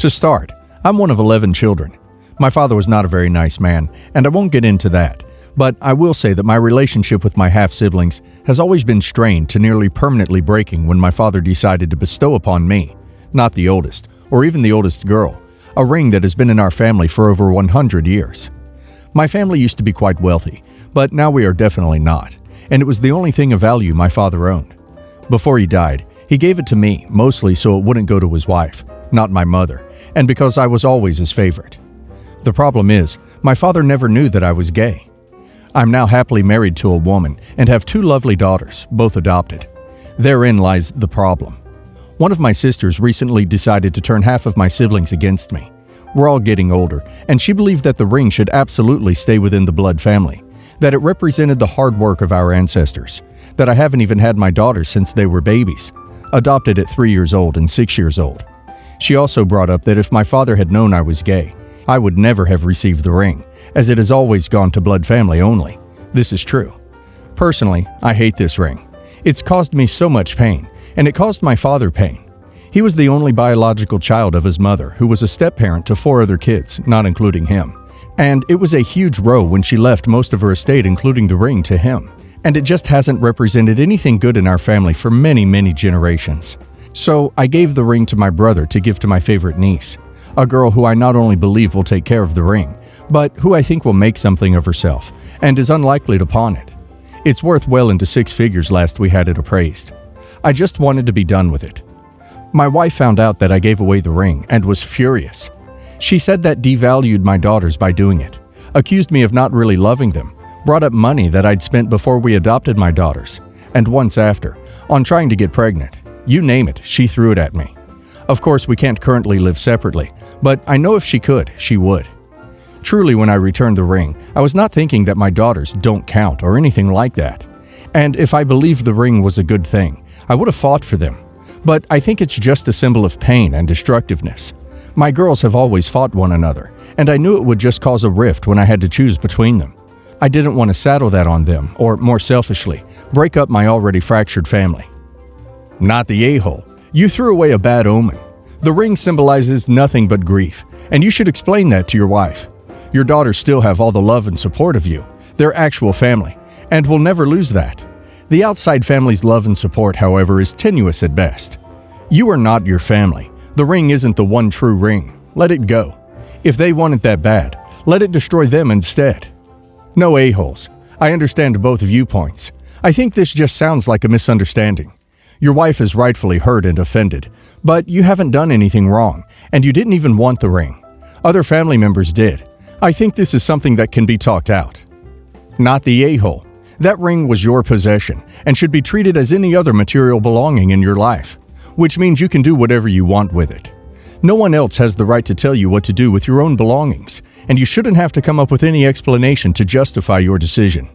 To start, I'm one of 11 children. My father was not a very nice man, and I won't get into that, but I will say that my relationship with my half-siblings has always been strained to nearly permanently breaking when my father decided to bestow upon me, not the oldest, or even the oldest girl, a ring that has been in our family for over 100 years. My family used to be quite wealthy, but now we are definitely not, and it was the only thing of value my father owned. Before he died, he gave it to me, mostly so it wouldn't go to his wife, not my mother, and because I was always his favorite. The problem is, my father never knew that I was gay. I'm now happily married to a woman and have 2 lovely daughters, both adopted. Therein lies the problem. One of my sisters recently decided to turn half of my siblings against me. We're all getting older, and she believed that the ring should absolutely stay within the blood family, that it represented the hard work of our ancestors, that I haven't even had my daughters since they were babies, adopted at 3 years old and 6 years old. She also brought up that if my father had known I was gay, I would never have received the ring, as it has always gone to blood family only. This is true. Personally, I hate this ring. It's caused me so much pain, and it caused my father pain. He was the only biological child of his mother, who was a step-parent to 4 other kids, not including him. And it was a huge row when she left most of her estate, including the ring, to him. And it just hasn't represented anything good in our family for many, many generations. So I gave the ring to my brother to give to my favorite niece, a girl who I not only believe will take care of the ring, but who I think will make something of herself, and is unlikely to pawn it. It's worth well into 6 figures last we had it appraised. I just wanted to be done with it. My wife found out that I gave away the ring and was furious. She said that devalued my daughters by doing it, accused me of not really loving them, brought up money that I'd spent before we adopted my daughters, and once after, on trying to get pregnant. You name it, she threw it at me. Of course, we can't currently live separately, but I know if she could, she would. Truly, when I returned the ring, I was not thinking that my daughters don't count or anything like that. And if I believed the ring was a good thing, I would have fought for them. But I think it's just a symbol of pain and destructiveness. My girls have always fought one another, and I knew it would just cause a rift when I had to choose between them. I didn't want to saddle that on them, or more selfishly, break up my already fractured family. Not the a-hole. You threw away a bad omen. The ring symbolizes nothing but grief, and you should explain that to your wife. Your daughters still have all the love and support of you, their actual family, and will never lose that. The outside family's love and support, however, is tenuous at best. You are not your family. The ring isn't the one true ring. Let it go. If they want it that bad, let it destroy them instead. No a-holes. I understand both viewpoints. I think this just sounds like a misunderstanding. Your wife is rightfully hurt and offended, but you haven't done anything wrong, and you didn't even want the ring. Other family members did. I think this is something that can be talked out. Not the a-hole. That ring was your possession and should be treated as any other material belonging in your life, which means you can do whatever you want with it. No one else has the right to tell you what to do with your own belongings, and you shouldn't have to come up with any explanation to justify your decision.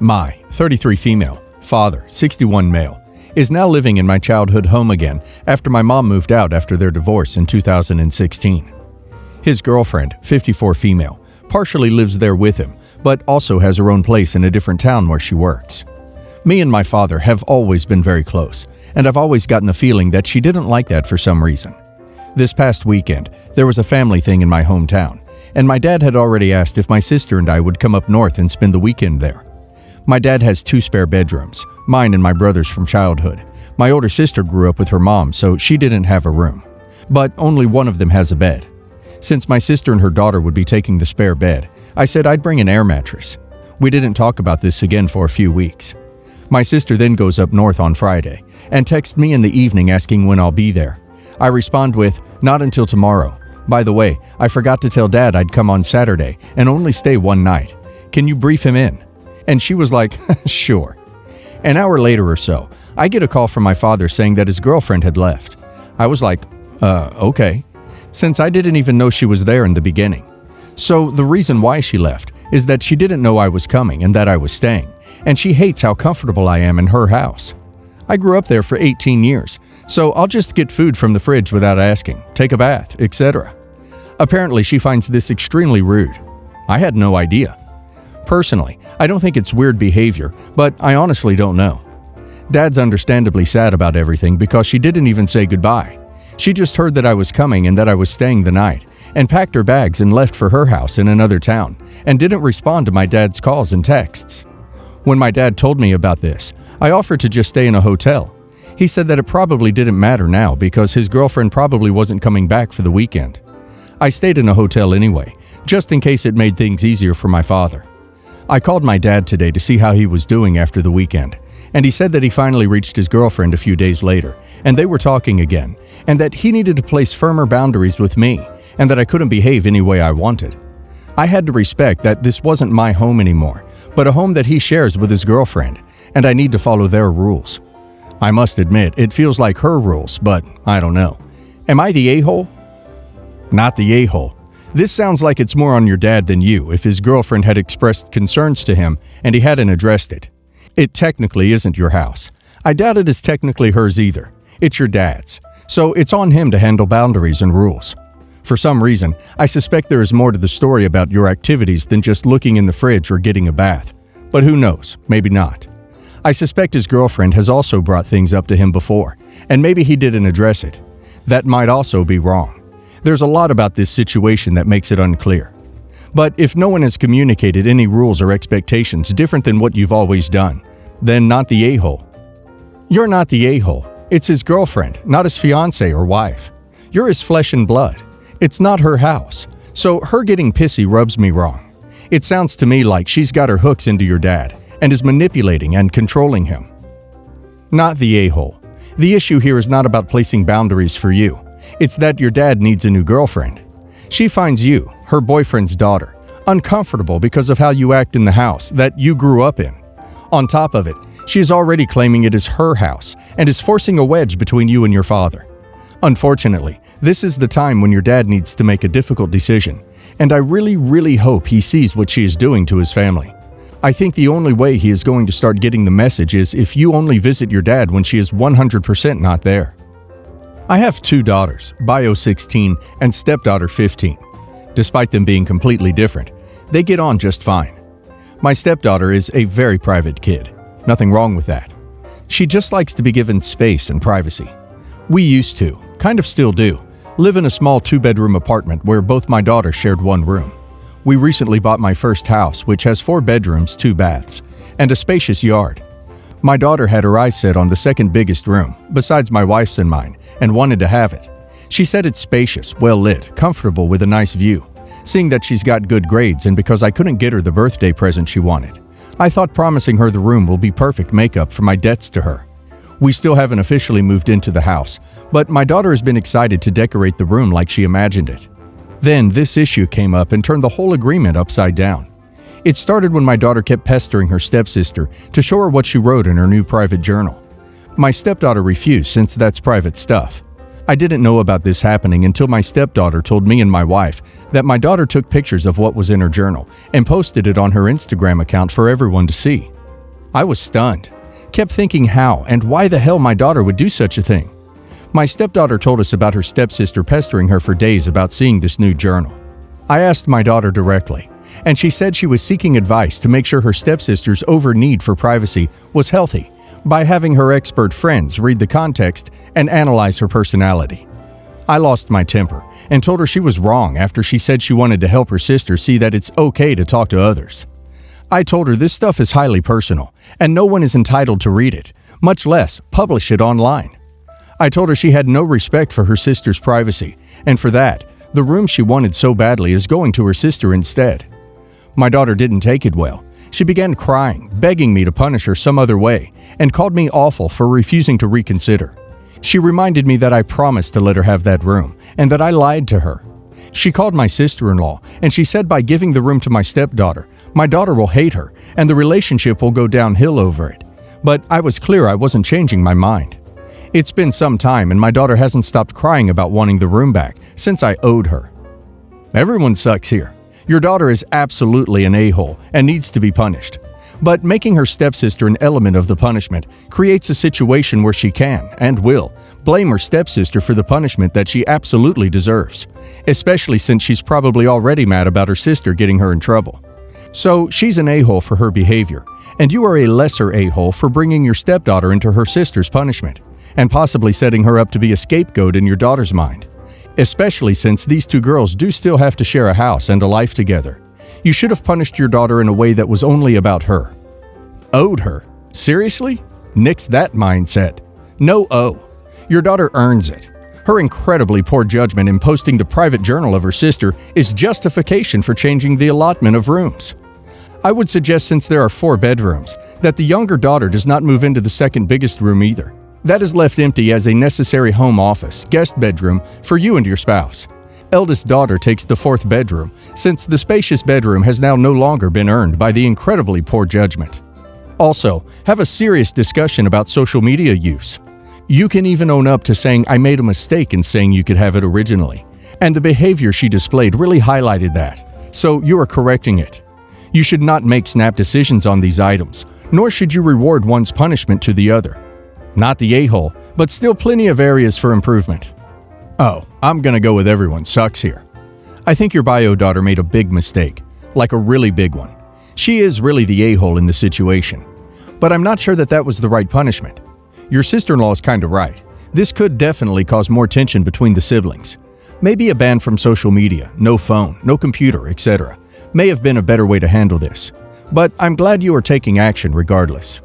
My 33 female, father, 61 male, is now living in my childhood home again after my mom moved out after their divorce in 2016. His girlfriend, 54 female, partially lives there with him, but also has her own place in a different town where she works. Me and my father have always been very close, and I've always gotten the feeling that she didn't like that for some reason. This past weekend, there was a family thing in my hometown, and my dad had already asked if my sister and I would come up north and spend the weekend there. My dad has 2 spare bedrooms, mine and my brother's from childhood. My older sister grew up with her mom, so she didn't have a room. But only one of them has a bed. Since my sister and her daughter would be taking the spare bed, I said I'd bring an air mattress. We didn't talk about this again for a few weeks. My sister then goes up north on Friday and texts me in the evening asking when I'll be there. I respond with, "Not until tomorrow. By the way, I forgot to tell Dad I'd come on Saturday and only stay one night. Can you brief him in?" And she was like, "Sure." An hour later or so, I get a call from my father saying that his girlfriend had left. I was like, okay, since I didn't even know she was there in the beginning. So the reason why she left is that she didn't know I was coming and that I was staying, and she hates how comfortable I am in her house. I grew up there for 18 years, so I'll just get food from the fridge without asking, take a bath, etc. Apparently, she finds this extremely rude. I had no idea. Personally, I don't think it's weird behavior, but I honestly don't know. Dad's understandably sad about everything because she didn't even say goodbye. She just heard that I was coming and that I was staying the night, and packed her bags and left for her house in another town, and didn't respond to my dad's calls and texts. When my dad told me about this, I offered to just stay in a hotel. He said that it probably didn't matter now because his girlfriend probably wasn't coming back for the weekend. I stayed in a hotel anyway, just in case it made things easier for my father. I called my dad today to see how he was doing after the weekend, and he said that he finally reached his girlfriend a few days later, and they were talking again, and that he needed to place firmer boundaries with me, and that I couldn't behave any way I wanted. I had to respect that this wasn't my home anymore, but a home that he shares with his girlfriend, and I need to follow their rules. I must admit, it feels like her rules, but I don't know. Am I the a-hole? Not the a-hole. This sounds like it's more on your dad than you if his girlfriend had expressed concerns to him and he hadn't addressed it. It technically isn't your house. I doubt it is technically hers either. It's your dad's. So it's on him to handle boundaries and rules. For some reason, I suspect there is more to the story about your activities than just looking in the fridge or getting a bath. But who knows, maybe not. I suspect his girlfriend has also brought things up to him before, and maybe he didn't address it. That might also be wrong. There's a lot about this situation that makes it unclear. But if no one has communicated any rules or expectations different than what you've always done, then not the a-hole. You're not the a-hole. It's his girlfriend, not his fiancée or wife. You're his flesh and blood. It's not her house. So her getting pissy rubs me wrong. It sounds to me like she's got her hooks into your dad and is manipulating and controlling him. Not the a-hole. The issue here is not about placing boundaries for you. It's that your dad needs a new girlfriend. She finds you, her boyfriend's daughter, uncomfortable because of how you act in the house that you grew up in. On top of it, she is already claiming it is her house and is forcing a wedge between you and your father. Unfortunately, this is the time when your dad needs to make a difficult decision, and I really hope he sees what she is doing to his family. I think the only way he is going to start getting the message is if you only visit your dad when she is 100% not there. I have two daughters, Bio 16 and stepdaughter 15. Despite them being completely different, they get on just fine. My stepdaughter is a very private kid. Nothing wrong with that. She just likes to be given space and privacy. We used to, kind of still do, live in a small 2-bedroom apartment where both my daughters shared one room. We recently bought my first house, which has 4 bedrooms, 2 baths, and a spacious yard. My daughter had her eyes set on the second biggest room, besides my wife's and mine, and wanted to have it. She said it's spacious, well lit, comfortable with a nice view. Seeing that she's got good grades and because I couldn't get her the birthday present she wanted, I thought promising her the room will be perfect makeup for my debts to her. We still haven't officially moved into the house, but my daughter has been excited to decorate the room like she imagined it. Then this issue came up and turned the whole agreement upside down. It started when my daughter kept pestering her stepsister to show her what she wrote in her new private journal. My stepdaughter refused since that's private stuff. I didn't know about this happening until my stepdaughter told me and my wife that my daughter took pictures of what was in her journal and posted it on her Instagram account for everyone to see. I was stunned, kept thinking how and why the hell my daughter would do such a thing. My stepdaughter told us about her stepsister pestering her for days about seeing this new journal. I asked my daughter directly, and she said she was seeking advice to make sure her stepsister's over need for privacy was healthy by having her expert friends read the context and analyze her personality. I lost my temper and told her she was wrong after she said she wanted to help her sister see that it's okay to talk to others. I told her this stuff is highly personal and no one is entitled to read it, much less publish it online. I told her she had no respect for her sister's privacy, and for that, the room she wanted so badly is going to her sister instead. My daughter didn't take it well. She began crying, begging me to punish her some other way, and called me awful for refusing to reconsider. She reminded me that I promised to let her have that room, and that I lied to her. She called my sister-in-law, and she said by giving the room to my stepdaughter, my daughter will hate her, and the relationship will go downhill over it. But I was clear I wasn't changing my mind. It's been some time, and my daughter hasn't stopped crying about wanting the room back since I owed her. Everyone sucks here. Your daughter is absolutely an a-hole and needs to be punished. But making her stepsister an element of the punishment creates a situation where she can, and will, blame her stepsister for the punishment that she absolutely deserves, especially since she's probably already mad about her sister getting her in trouble. So she's an a-hole for her behavior, and you are a lesser a-hole for bringing your stepdaughter into her sister's punishment. and possibly setting her up to be a scapegoat in your daughter's mind. Especially since these two girls do still have to share a house and a life together. You should have punished your daughter in a way that was only about her. Owed her? Seriously? Nix that mindset. No owe. Your daughter earns it. Her incredibly poor judgment in posting the private journal of her sister is justification for changing the allotment of rooms. I would suggest, since there are 4 bedrooms, that the younger daughter does not move into the second biggest room either. That is left empty as a necessary home office, guest bedroom, for you and your spouse. Eldest daughter takes the 4th bedroom, since the spacious bedroom has now no longer been earned by the incredibly poor judgment. Also, have a serious discussion about social media use. You can even own up to saying, "I made a mistake in saying you could have it originally," and the behavior she displayed really highlighted that, so you are correcting it. You should not make snap decisions on these items, nor should you reward one's punishment to the other. Not the a-hole, but still plenty of areas for improvement. Oh, I'm gonna go with everyone sucks here. I think your bio daughter made a big mistake, like a really big one. She is really the a-hole in the situation. But I'm not sure that that was the right punishment. Your sister-in-law is kinda right. This could definitely cause more tension between the siblings. Maybe a ban from social media, no phone, no computer, etc. may have been a better way to handle this. But I'm glad you are taking action regardless.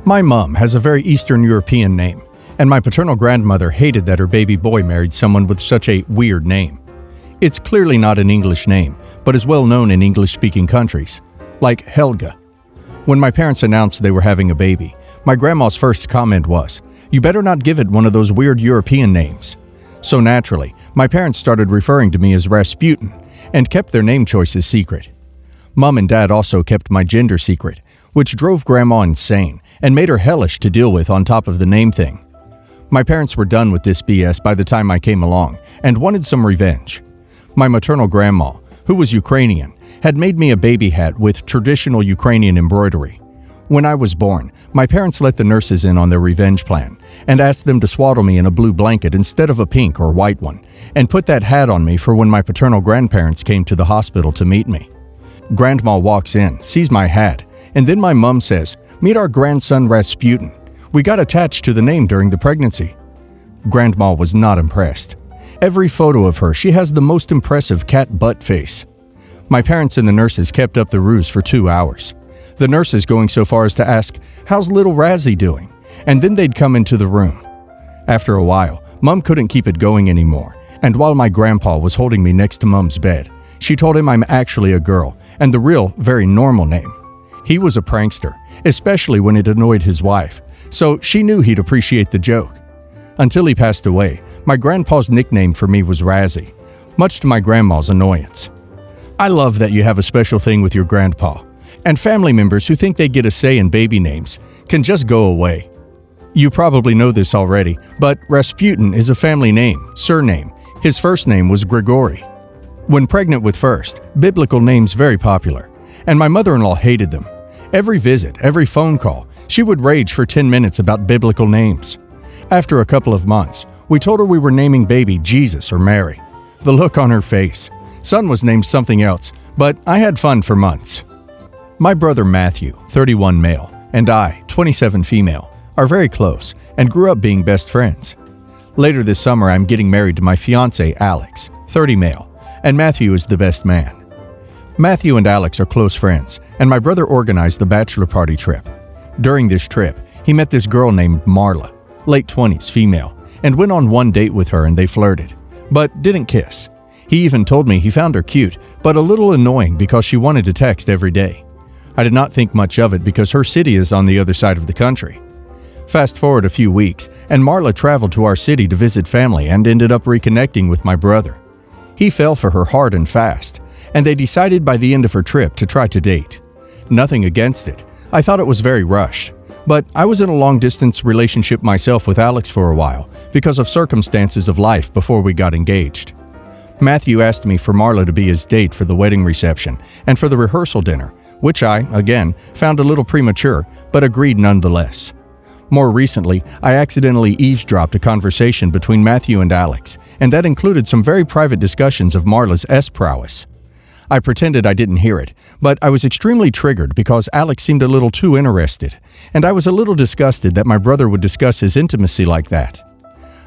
My mom has a very Eastern European name, and my paternal grandmother hated that her baby boy married someone with such a weird name. It's clearly not an English name, but is well known in English-speaking countries, like Helga. When my parents announced they were having a baby, my grandma's first comment was, "You better not give it one of those weird European names." So naturally, my parents started referring to me as Rasputin and kept their name choices secret. Mom and Dad also kept my gender secret, which drove Grandma insane and made her hellish to deal with on top of the name thing. My parents were done with this BS by the time I came along and wanted some revenge. My maternal grandma, who was Ukrainian, had made me a baby hat with traditional Ukrainian embroidery. When I was born, my parents let the nurses in on their revenge plan and asked them to swaddle me in a blue blanket instead of a pink or white one, and put that hat on me for when my paternal grandparents came to the hospital to meet me. Grandma walks in, sees my hat, and then my mom says, "Meet our grandson Rasputin. We got attached to the name during the pregnancy." Grandma was not impressed. Every photo of her, she has the most impressive cat butt face. My parents and the nurses kept up the ruse for 2 hours. The nurses going so far as to ask, "How's little Razzie doing?" And then they'd come into the room. After a while, Mom couldn't keep it going anymore, and while my grandpa was holding me next to Mom's bed, she told him I'm actually a girl, and the real, very normal name. He was a prankster, especially when it annoyed his wife, so she knew he'd appreciate the joke. Until he passed away, my grandpa's nickname for me was Razzie, much to my grandma's annoyance. I love that you have a special thing with your grandpa, and family members who think they get a say in baby names can just go away. You probably know this already, but Rasputin is a family name, surname. His first name was Grigory. When pregnant with first, biblical names very popular, and my mother-in-law hated them. Every visit, every phone call, she would rage for 10 minutes about biblical names. After a couple of months, we told her we were naming baby Jesus or Mary. The look on her face. Son was named something else, but I had fun for months. My brother Matthew, 31 male, and I, 27 female, are very close and grew up being best friends. Later this summer, I'm getting married to my fiancé, Alex, 30 male, and Matthew is the best man. Matthew and Alex are close friends, and my brother organized the bachelor party trip. During this trip, he met this girl named Marla, late 20s, female, and went on one date with her and they flirted, but didn't kiss. He even told me he found her cute, but a little annoying because she wanted to text every day. I did not think much of it because her city is on the other side of the country. Fast forward a few weeks, and Marla traveled to our city to visit family and ended up reconnecting with my brother. He fell for her hard and fast, and they decided by the end of her trip to try to date. Nothing against it. I thought it was very rushed. But I was in a long-distance relationship myself with Alex for a while because of circumstances of life before we got engaged. Matthew asked me for Marla to be his date for the wedding reception and for the rehearsal dinner, which I, again, found a little premature, but agreed nonetheless. More recently, I accidentally eavesdropped a conversation between Matthew and Alex, and that included some very private discussions of Marla's prowess. I pretended I didn't hear it, but I was extremely triggered because Alex seemed a little too interested, and I was a little disgusted that my brother would discuss his intimacy like that.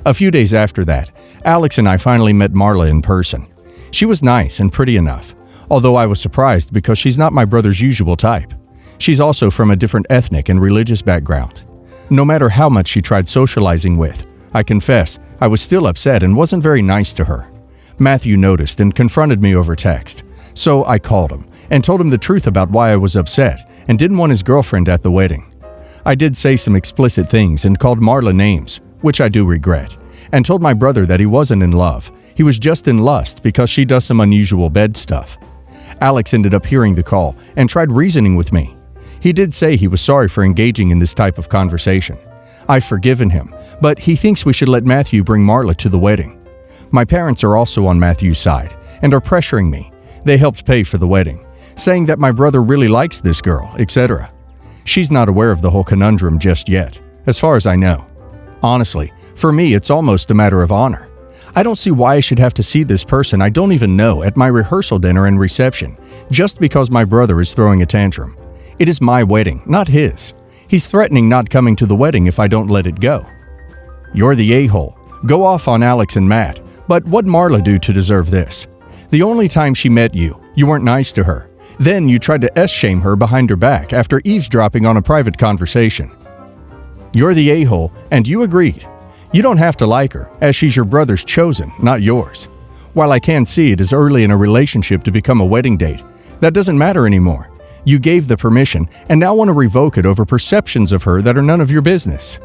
A few days after that, Alex and I finally met Marla in person. She was nice and pretty enough, although I was surprised because she's not my brother's usual type. She's also from a different ethnic and religious background. No matter how much she tried socializing with, I confess, I was still upset and wasn't very nice to her. Matthew noticed and confronted me over text, so I called him and told him the truth about why I was upset and didn't want his girlfriend at the wedding. I did say some explicit things and called Marla names, which I do regret, and told my brother that he wasn't in love. He was just in lust because she does some unusual bed stuff. Alex ended up hearing the call and tried reasoning with me. He did say he was sorry for engaging in this type of conversation. I've forgiven him, but he thinks we should let Matthew bring Marla to the wedding. My parents are also on Matthew's side and are pressuring me. They helped pay for the wedding, saying that my brother really likes this girl, etc. She's not aware of the whole conundrum just yet, as far as I know. Honestly, for me it's almost a matter of honor. I don't see why I should have to see this person I don't even know at my rehearsal dinner and reception, just because my brother is throwing a tantrum. It is my wedding, not his. He's threatening not coming to the wedding if I don't let it go. You're the a-hole. Go off on Alex and Matt, but what'd Marla do to deserve this? The only time she met you, you weren't nice to her. Then you tried to S-shame her behind her back after eavesdropping on a private conversation. You're the a-hole, and you agreed. You don't have to like her, as she's your brother's chosen, not yours. While I can see it is early in a relationship to become a wedding date, that doesn't matter anymore. You gave the permission and now want to revoke it over perceptions of her that are none of your business.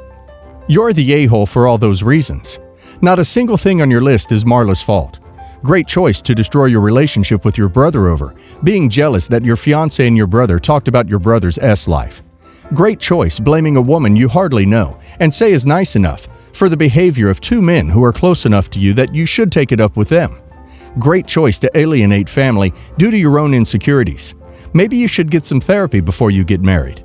You're the a-hole for all those reasons. Not a single thing on your list is Marla's fault. Great choice to destroy your relationship with your brother over, being jealous that your fiancé and your brother talked about your brother's S-life. Great choice blaming a woman you hardly know and say is nice enough for the behavior of two men who are close enough to you that you should take it up with them. Great choice to alienate family due to your own insecurities. Maybe you should get some therapy before you get married.